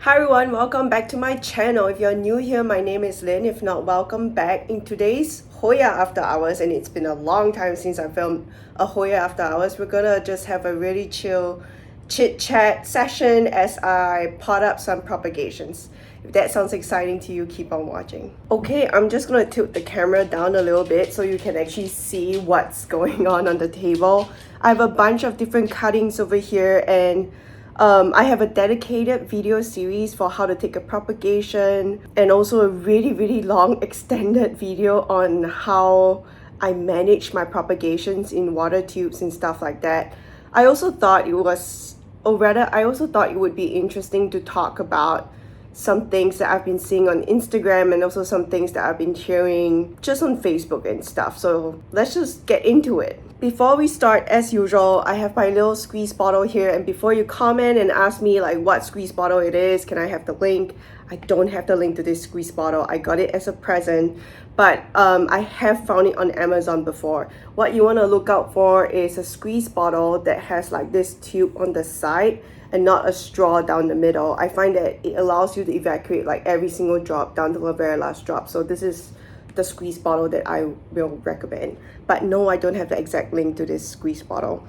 Hi everyone, welcome back to my channel. If you're new here, my name is Lynn. If not, welcome back. In today's Hoya After Hours, and it's been a long time since I filmed a Hoya After Hours, we're gonna just have a really chill chit-chat session as I pot up some propagations. If that sounds exciting to you, keep on watching. Okay, I'm just gonna tilt the camera down a little bit so you can actually see what's going on the table. I have a bunch of different cuttings over here, and I have a dedicated video series for how to take a propagation, and also a really long extended video on how I manage my propagations in water tubes and stuff like that. I also thought it would be interesting to talk about some things that I've been seeing on Instagram, and also some things that I've been hearing just on Facebook and stuff. So let's just get into it. Before we start, as usual, I have my little squeeze bottle here, and before you comment and ask me like what squeeze bottle it is, can I have the link? I don't have the link to this squeeze bottle. I got it as a present, but I have found it on Amazon before. What you want to look out for is a squeeze bottle that has like this tube on the side and not a straw down the middle. I find that it allows you to evacuate like every single drop down to the very last drop. So this is the squeeze bottle that I will recommend. But no, I don't have the exact link to this squeeze bottle.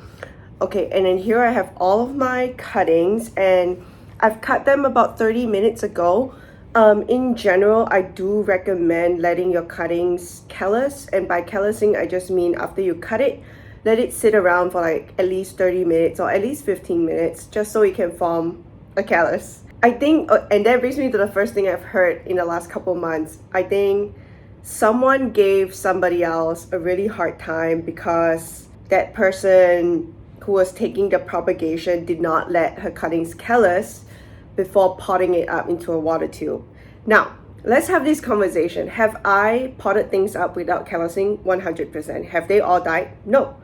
Okay, and then here I have all of my cuttings, and I've cut them about 30 minutes ago. In general, I do recommend letting your cuttings callus, and by callusing, I just mean after you cut it, let it sit around for like at least 30 minutes or at least 15 minutes, just so it can form a callus. I think, and that brings me to the first thing I've heard in the last couple months. I think someone gave somebody else a really hard time because that person who was taking the propagation did not let her cuttings callus before potting it up into a water tube. Now, let's have this conversation. Have I potted things up without callusing? 100%. Have they all died? No.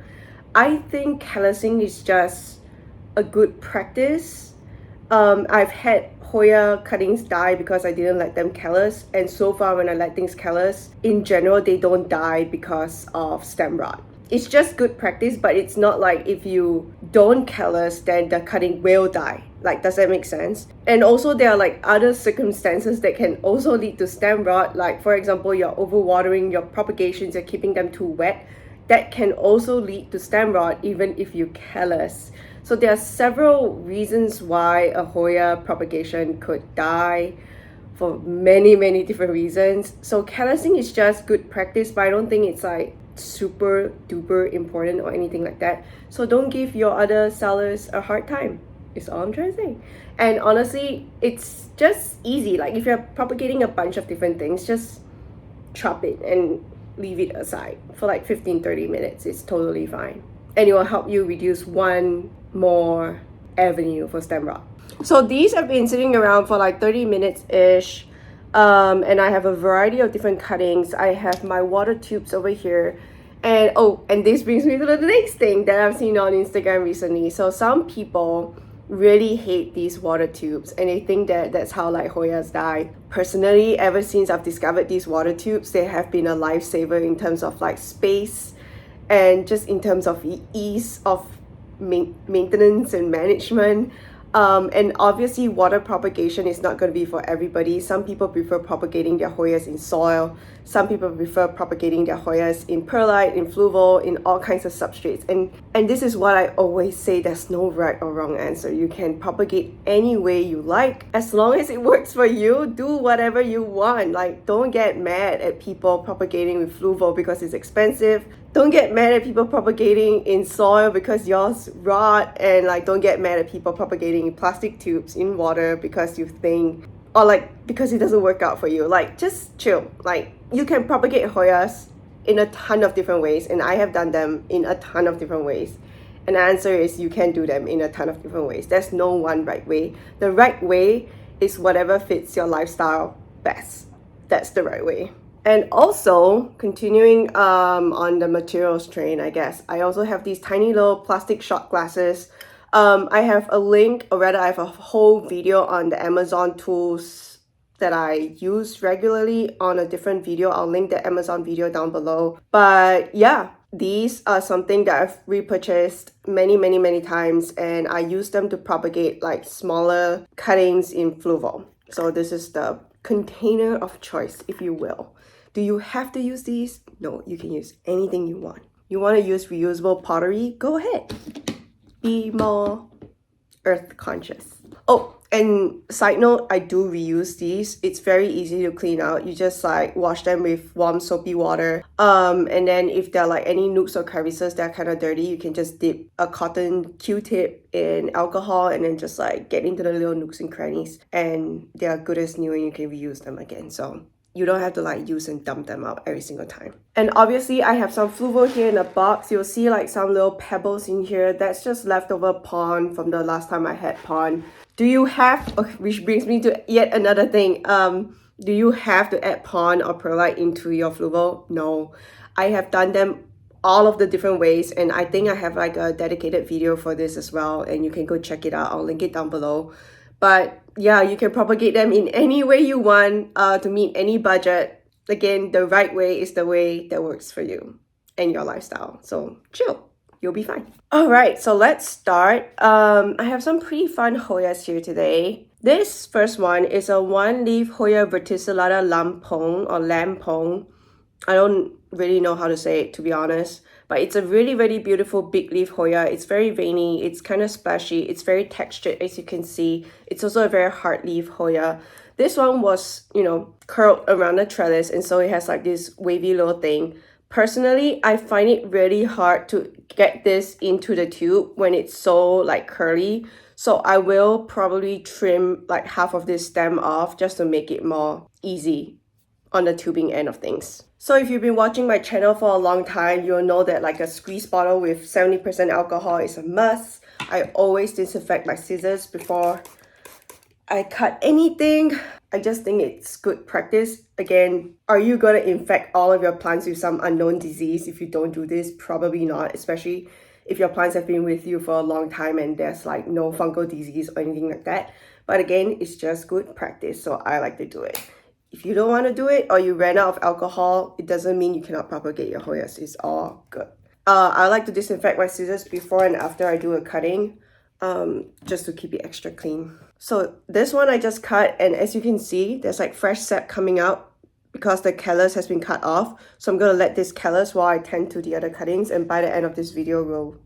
I think callusing is just a good practice. I've had Hoya cuttings die because I didn't let them callus, and so far when I let things callus, in general they don't die because of stem rot. It's just good practice, but it's not like if you don't callus then the cutting will die. Like, does that make sense? And also there are like other circumstances that can also lead to stem rot, like for example you're overwatering your propagations, you're keeping them too wet. That can also lead to stem rot even if you callus. So there are several reasons why a Hoya propagation could die, for many different reasons. So callusing is just good practice, but I don't think it's like super duper important or anything like that. So don't give your other sellers a hard time, is all I'm trying to say. And honestly, it's just easy. Like if you're propagating a bunch of different things, just chop it and leave it aside for like 15-30 minutes. It's totally fine, and it will help you reduce one more avenue for stem rot. So these have been sitting around for like 30 minutes ish, and I have a variety of different cuttings. I have my water tubes over here, and and this brings me to the next thing that I've seen on Instagram recently. So some people really hate these water tubes, and they think that that's how like Hoyas die. Personally, ever since I've discovered these water tubes, they have been a lifesaver in terms of like space and just in terms of ease of maintenance and management. And obviously water propagation is not going to be for everybody. Some people prefer propagating their Hoyas in soil. Some people prefer propagating their Hoyas in Perlite, in Fluval, in all kinds of substrates. And this is what I always say, there's no right or wrong answer. You can propagate any way you like. As long as it works for you, do whatever you want. Like, don't get mad at people propagating with Fluval because it's expensive. Don't get mad at people propagating in soil because yours rot, and like don't get mad at people propagating in plastic tubes in water because you think, or like because it doesn't work out for you. Like, just chill. Like, you can propagate Hoyas in a ton of different ways, and I have done them in a ton of different ways. And the answer is you can do them in a ton of different ways. There's no one right way. The right way is whatever fits your lifestyle best. That's the right way. And also, continuing on the materials train, I guess, I also have these tiny little plastic shot glasses. I have a link, or rather I have a whole video on the Amazon tools that I use regularly on a different video. I'll link the Amazon video down below. But yeah, These are something that I've repurchased many times, and I use them to propagate like smaller cuttings in Fluval. So this is the container of choice, if you will. Do you have to use these? No, you can use anything you want. You want to use reusable pottery? Go ahead. Be more earth conscious. Oh, and side note, I do reuse these. It's very easy to clean out. You just like wash them with warm soapy water. And then if there are like any nooks or crevices that are kind of dirty, you can just dip a cotton Q-tip in alcohol and then just like get into the little nooks and crannies, and they are good as new and you can reuse them again. So you don't have to like use and dump them out every single time. And obviously I have some Fluval here in the box. You'll see like some little pebbles in here. That's just leftover pond from the last time I had pond. Do you have, okay, which brings me to yet another thing. Do you have to add pond or perlite into your Fluval? No. I have done them all of the different ways, and I think I have like a dedicated video for this as well, and you can go check it out. I'll link it down below. But yeah, you can propagate them in any way you want to meet any budget. Again, the right way is the way that works for you and your lifestyle. So chill, you'll be fine. All right, so let's start. I have some pretty fun Hoyas here today. This first one is a one-leaf Hoya verticillata lampong or lampong. I don't really know how to say it, to be honest, but it's a really beautiful big leaf Hoya. It's very veiny, it's kind of splashy, it's very textured, as you can see. It's also a very hard leaf Hoya. This one was, you know, curled around the trellis, and so it has like this wavy little thing. Personally, I find it really hard to get this into the tube when it's so like curly. So I will probably trim like half of this stem off just to make it more easy on the tubing end of things. So if you've been watching my channel for a long time, you'll know that like a squeeze bottle with 70% alcohol is a must. I always disinfect my scissors before I cut anything. I just think it's good practice. Again, are you gonna infect all of your plants with some unknown disease if you don't do this? Probably not, especially if your plants have been with you for a long time and there's like no fungal disease or anything like that. But again, it's just good practice, so I like to do it. If you don't want to do it or you ran out of alcohol, it doesn't mean you cannot propagate your Hoyas. It's all good. I like to disinfect my scissors before and after I do a cutting, just to keep it extra clean. So this one I just cut, and as you can see, there's like fresh sap coming out because the callus has been cut off. So I'm going to let this callus while I tend to the other cuttings, and by the end of this video, we'll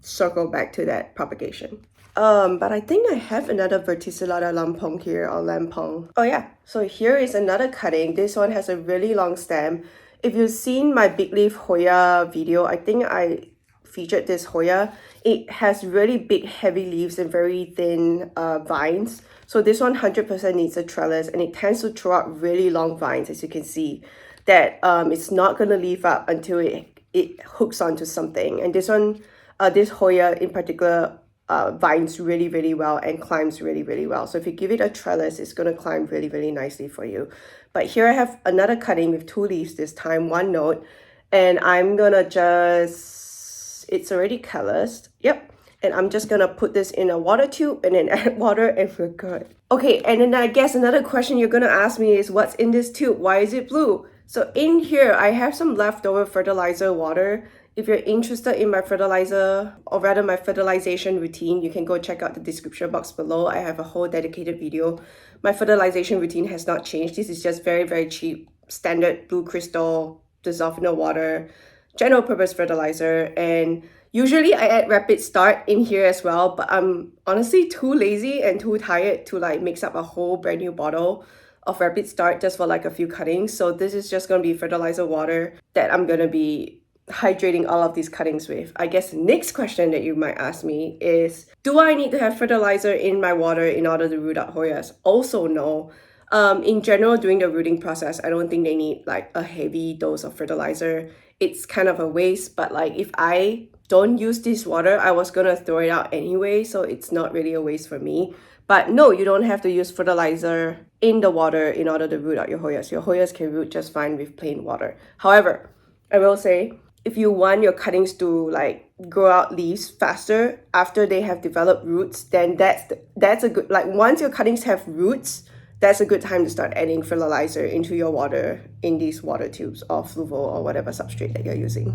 circle back to that propagation. But I think I have another verticillata lampong here, or lampong. Oh yeah, so here is another cutting. This one has a really long stem. If you've seen my big leaf Hoya video, I think I featured this Hoya. It has really big heavy leaves and very thin vines. So this one 100% needs a trellis, and it tends to throw out really long vines, as you can see, that it's not going to leaf up until it hooks onto something. And this one, this Hoya in particular, vines really well and climbs really well. So if you give it a trellis, it's going to climb really nicely for you. But here I have another cutting with 2 leaves this time, 1 note, and I'm gonna just, it's already calloused, yep, and I'm just gonna put this in a water tube and then add water and we're good. Okay, and then I guess another question you're gonna ask me is, what's in this tube? Why is it blue? So in here I have some leftover fertilizer water. If you're interested in my fertilizer, or rather my fertilization routine, you can go check out the description box below. I have a whole dedicated video. My fertilization routine has not changed. This is just very cheap, standard blue crystal, dissolved in the water, general purpose fertilizer. And usually I add rapid start in here as well, but I'm honestly too lazy and too tired to like mix up a whole brand new bottle of rapid start just for like a few cuttings. So this is just gonna be fertilizer water that I'm gonna be hydrating all of these cuttings with. I guess the next question that you might ask me is, do I need to have fertilizer in my water in order to root out Hoyas? Also no. In general, during the rooting process, I don't think they need like a heavy dose of fertilizer. It's kind of a waste, but like if I don't use this water, I was gonna throw it out anyway, so it's not really a waste for me. But no, you don't have to use fertilizer in the water in order to root out your Hoyas. Your Hoyas can root just fine with plain water. However, I will say, if you want your cuttings to like grow out leaves faster after they have developed roots, then that's a good, like once your cuttings have roots, that's a good time to start adding fertilizer into your water in these water tubes or Fluval or whatever substrate that you're using.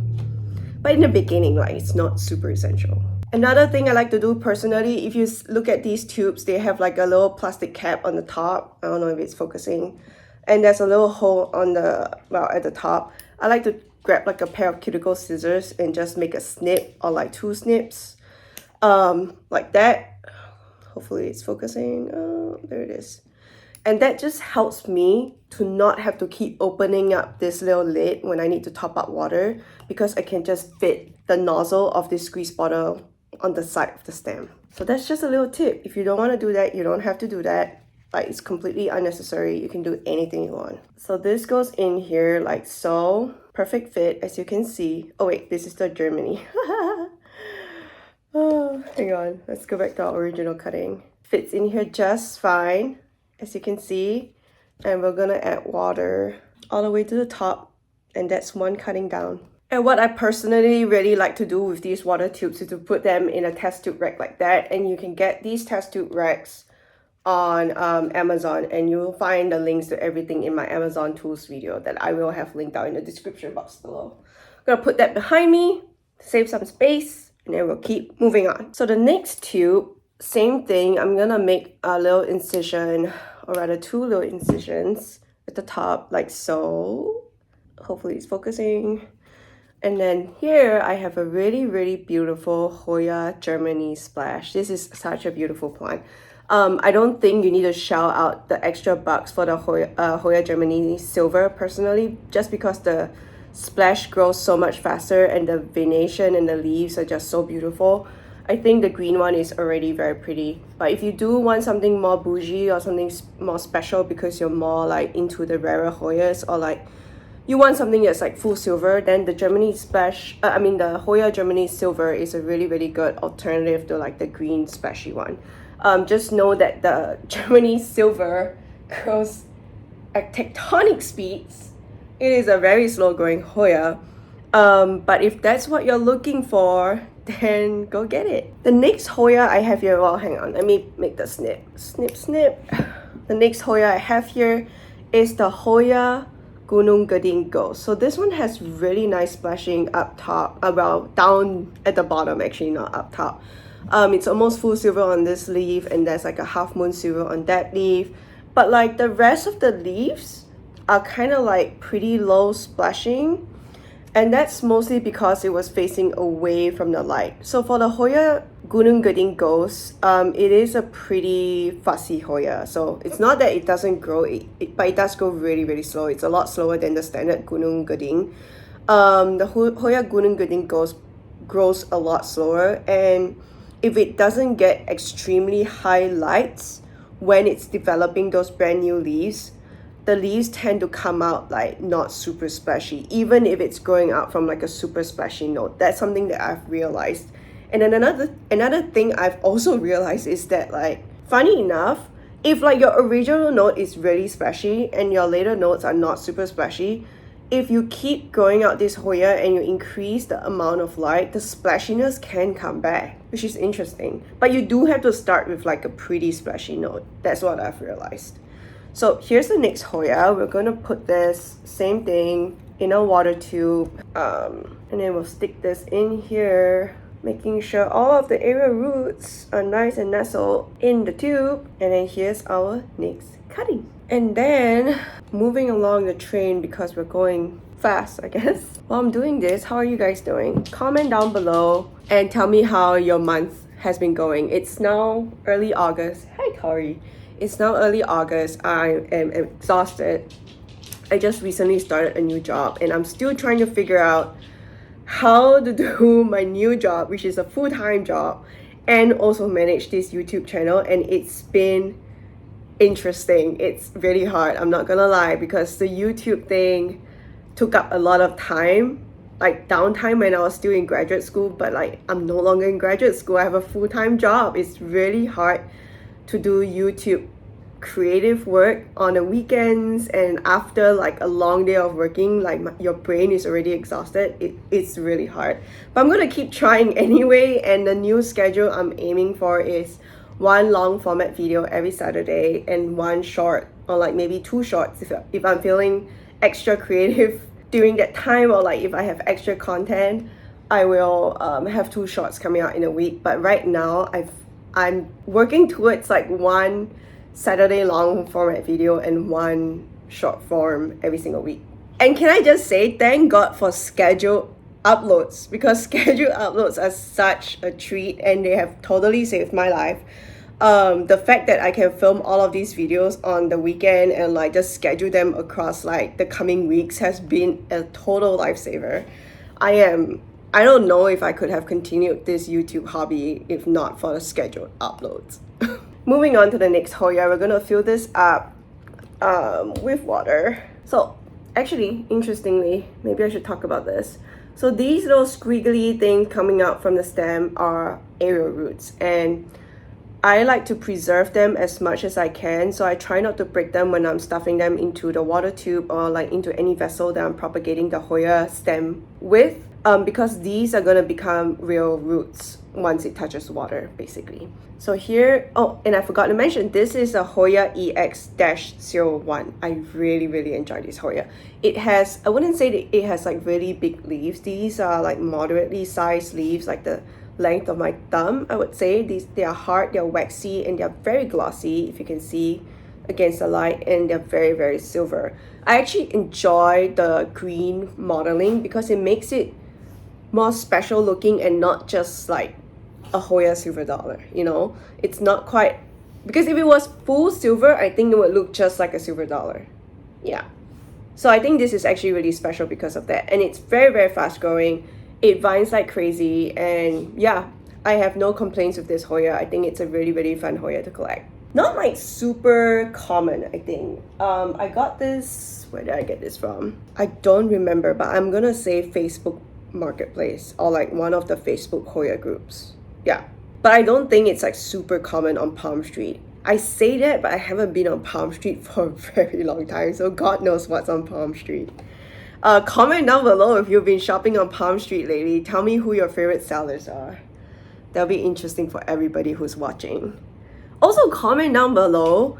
But in the beginning, like, it's not super essential. Another thing I like to do personally, if you look at these tubes, they have like a little plastic cap on the top. I don't know if it's focusing. And there's a little hole on the, well, at the top. I like to grab like a pair of cuticle scissors and just make a snip or like 2 snips. Like that. Hopefully it's focusing. Oh, there it is. And that just helps me to not have to keep opening up this little lid when I need to top up water, because I can just fit the nozzle of this squeeze bottle on the side of the stem. So that's just a little tip. If you don't want to do that, you don't have to do that. Like, it's completely unnecessary. You can do anything you want. So this goes in here like so. Perfect fit, as you can see. Oh wait, this is the Germany. Oh, hang on. Let's go back to our original cutting. Fits in here just fine, as you can see. And we're gonna add water all the way to the top. And that's one cutting down. And what I personally really like to do with these water tubes is to put them in a test tube rack like that. And you can get these test tube racks on Amazon, and you'll find the links to everything in my Amazon tools video that I will have linked out in the description box below. I'm gonna put that behind me to save some space, and then we'll keep moving on. So the next tube, same thing. I'm gonna make a little incision, or rather 2 little incisions at the top like so. Hopefully it's focusing. And then here I have a really beautiful Hoya Germany splash. This is such a beautiful plant. I don't think you need to shell out the extra bucks for the Hoya Germany silver personally, just because the splash grows so much faster and the venation and the leaves are just so beautiful. I think the green one is already very pretty. But if you do want something more bougie or something more special because you're more like into the rarer Hoyas, or like you want something that's like full silver, then the Germany splash, the Hoya Germany silver is a really good alternative to like the green splashy one. Just know that the Germany silver grows at tectonic speeds. It is a very slow growing Hoya. But if that's what you're looking for, then go get it. The next Hoya I have here, well, hang on, let me make the snip. The next Hoya I have here is the Hoya Gunung Gading Ghost. So this one has really nice splashing up top, down at the bottom, actually, not up top. It's almost full silver on this leaf, and there's like a half moon silver on that leaf. But like the rest of the leaves are kind of like pretty low splashing. And that's mostly because it was facing away from the light. So for the Hoya Gunung Gading Ghost, it is a pretty fussy Hoya. So it's not that it doesn't grow, but it does grow really slow. It's a lot slower than the standard Gunung Gading. The Hoya Gunung Gading Ghost grows a lot slower, and if it doesn't get extremely high lights when it's developing those brand new leaves, the leaves tend to come out like not super splashy, even if it's growing out from like a super splashy node. That's something that I've realized. And then another thing I've also realized is that, like, funny enough, if like your original node is really splashy and your later nodes are not super splashy, if you keep growing out this Hoya and you increase the amount of light, the splashiness can come back, which is interesting. But you do have to start with like a pretty splashy node. That's what I've realized. So here's the next Hoya. We're gonna put this same thing in a water tube, and then we'll stick this in here, making sure all of the area roots are nice and nestled in the tube. And then here's our next cutting. And then moving along the train, because we're going fast, I guess. While I'm doing this, how are you guys doing? Comment down below and tell me how your month has been going. It's now early August. Hi, Tori. It's now early August. I am exhausted. I just recently started a new job, and I'm still trying to figure out how to do my new job, which is a full-time job, and also manage this YouTube channel. And it's been interesting. It's really hard, I'm not gonna lie, because the YouTube thing took up a lot of time, like downtime when I was still in graduate school. But like, I'm no longer in graduate school, I have a full-time job. It's really hard to do YouTube creative work on the weekends, and after like a long day of working, like your brain is already exhausted. It's really hard, but I'm gonna keep trying anyway. And the new schedule I'm aiming for is one long format video every Saturday and one short, or like maybe 2 shorts if I'm feeling extra creative during that time, or like if I have extra content. I will have 2 shorts coming out in a week. But right now, I'm working towards like 1 Saturday long format video and 1 short form every single week. And can I just say, thank God for scheduled uploads, because scheduled uploads are such a treat and they have totally saved my life. The fact that I can film all of these videos on the weekend and like just schedule them across like the coming weeks has been a total lifesaver. I don't know if I could have continued this YouTube hobby if not for the scheduled uploads. Moving on to the next Hoya, we're gonna fill this up with water. So actually, interestingly, maybe I should talk about this. So these little squiggly things coming out from the stem are aerial roots, and I like to preserve them as much as I can, so I try not to break them when I'm stuffing them into the water tube or like into any vessel that I'm propagating the Hoya stem with, because these are gonna become real roots once it touches water, basically. So here, oh, and I forgot to mention, this is a Hoya EX-01. I really enjoy this Hoya. It has, I wouldn't say that it has like really big leaves. These are like moderately sized leaves, like the length of my thumb, I would say. They are hard, they're waxy, and they're very glossy, if you can see against the light, and they're very silver. I actually enjoy the green modeling because it makes it more special looking and not just like a Hoya silver dollar, you know? It's not quite, because if it was full silver, I think it would look just like a silver dollar. Yeah. So I think this is actually really special because of that. And it's very fast growing. It vines like crazy, and yeah, I have no complaints with this Hoya. I think it's a really fun Hoya to collect. Not like super common, I think. I got this, where did I get this from? I don't remember, but I'm gonna say Facebook Marketplace or like one of the Facebook Hoya groups. Yeah, but I don't think it's like super common on Palm Street. I say that, but I haven't been on Palm Street for a very long time, so God knows what's on Palm Street. Comment down below if you've been shopping on Palm Street lately. Tell me who your favorite sellers are. That'll be interesting for everybody who's watching. Also, comment down below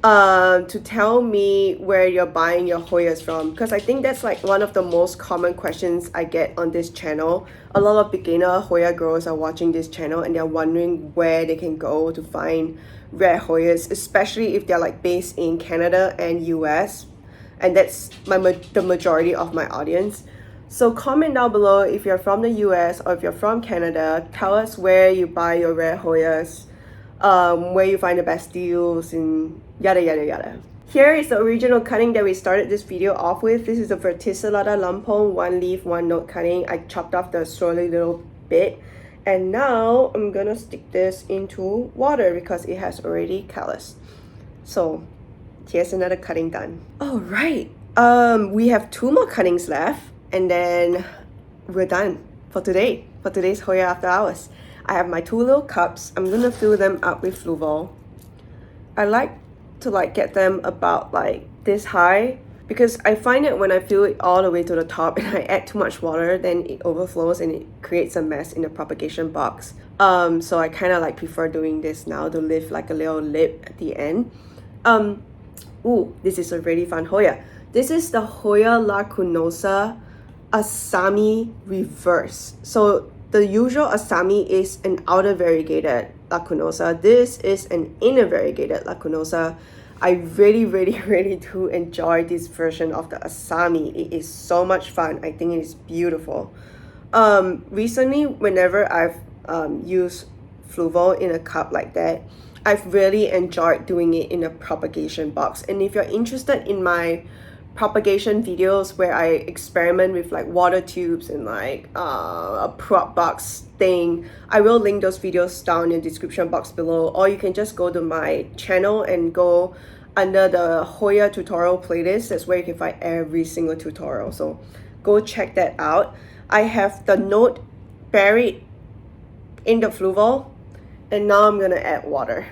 to tell me where you're buying your Hoyas from, because I think that's like one of the most common questions I get on this channel. A lot of beginner Hoya growers are watching this channel and they're wondering where they can go to find rare Hoyas, especially if they're like based in Canada and US. And that's the majority of my audience. So comment down below if you're from the US or if you're from Canada. Tell us where you buy your rare Hoyas, where you find the best deals, and yada. Here is the original cutting that we started this video off with. This is a Verticillata Lampong 1 leaf 1 note cutting. I chopped off the swirly little bit. And now I'm gonna stick this into water because it has already calloused. So here's another cutting done. All right, we have 2 more cuttings left, and then we're done for today, for today's Hoya After Hours. I have my 2 little cups. I'm gonna fill them up with Fluval. I like to like get them about like this high, because I find that when I fill it all the way to the top and I add too much water, then it overflows and it creates a mess in the propagation box. So I kind of like prefer doing this now to leave like a little lip at the end. Ooh, this is a really fun Hoya. This is the Hoya lacunosa Asami reverse. So the usual Asami is an outer variegated lacunosa. This is an inner variegated lacunosa. I really do enjoy this version of the Asami. It is so much fun. I think it is beautiful. Recently, whenever I've used Fluval in a cup like that, I've really enjoyed doing it in a propagation box. And if you're interested in my propagation videos where I experiment with like water tubes and like a prop box thing, I will link those videos down in the description box below, or you can just go to my channel and go under the Hoya tutorial playlist. That's where you can find every single tutorial, so go check that out. I have the note buried in the Fluval, and now I'm gonna add water.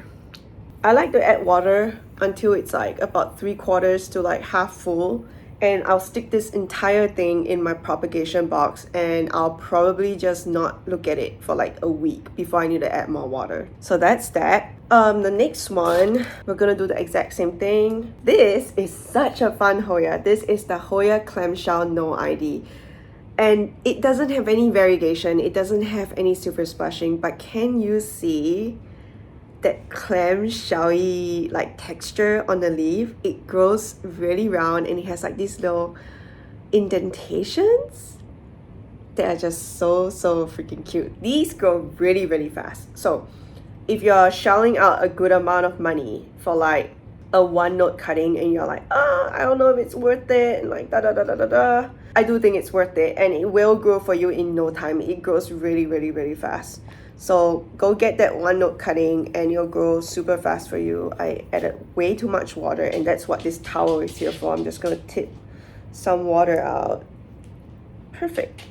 I like to add water until it's like about 3/4 to like half full, and I'll stick this entire thing in my propagation box, and I'll probably just not look at it for like a week before I need to add more water. So that's that. The next one, we're gonna do the exact same thing. This is such a fun Hoya. This is the Hoya Clamshell No ID. And it doesn't have any variegation, it doesn't have any super splashing, but can you see that clamshell-y like texture on the leaf? It grows really round and it has like these little indentations that are just so freaking cute. These grow really fast. So if you're shelling out a good amount of money for like a one note cutting and you're like, I don't know if it's worth it, and like I do think it's worth it, and it will grow for you in no time. It grows really fast. So go get that one note cutting and it'll grow super fast for you. I added way too much water, and that's what this towel is here for. I'm just gonna tip some water out. Perfect.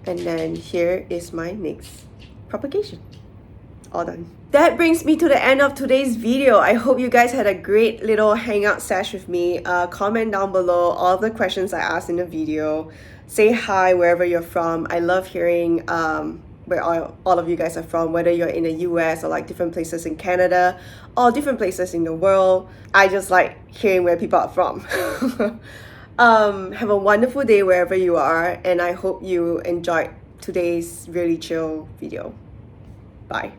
And then here is my next propagation. All done. That brings me to the end of today's video. I hope you guys had a great little hangout sesh with me. Comment down below all the questions I asked in the video. Say hi wherever you're from. I love hearing where all of you guys are from, whether you're in the US or like different places in Canada or different places in the world. I just like hearing where people are from. Have a wonderful day wherever you are, and I hope you enjoyed today's really chill video. Bye.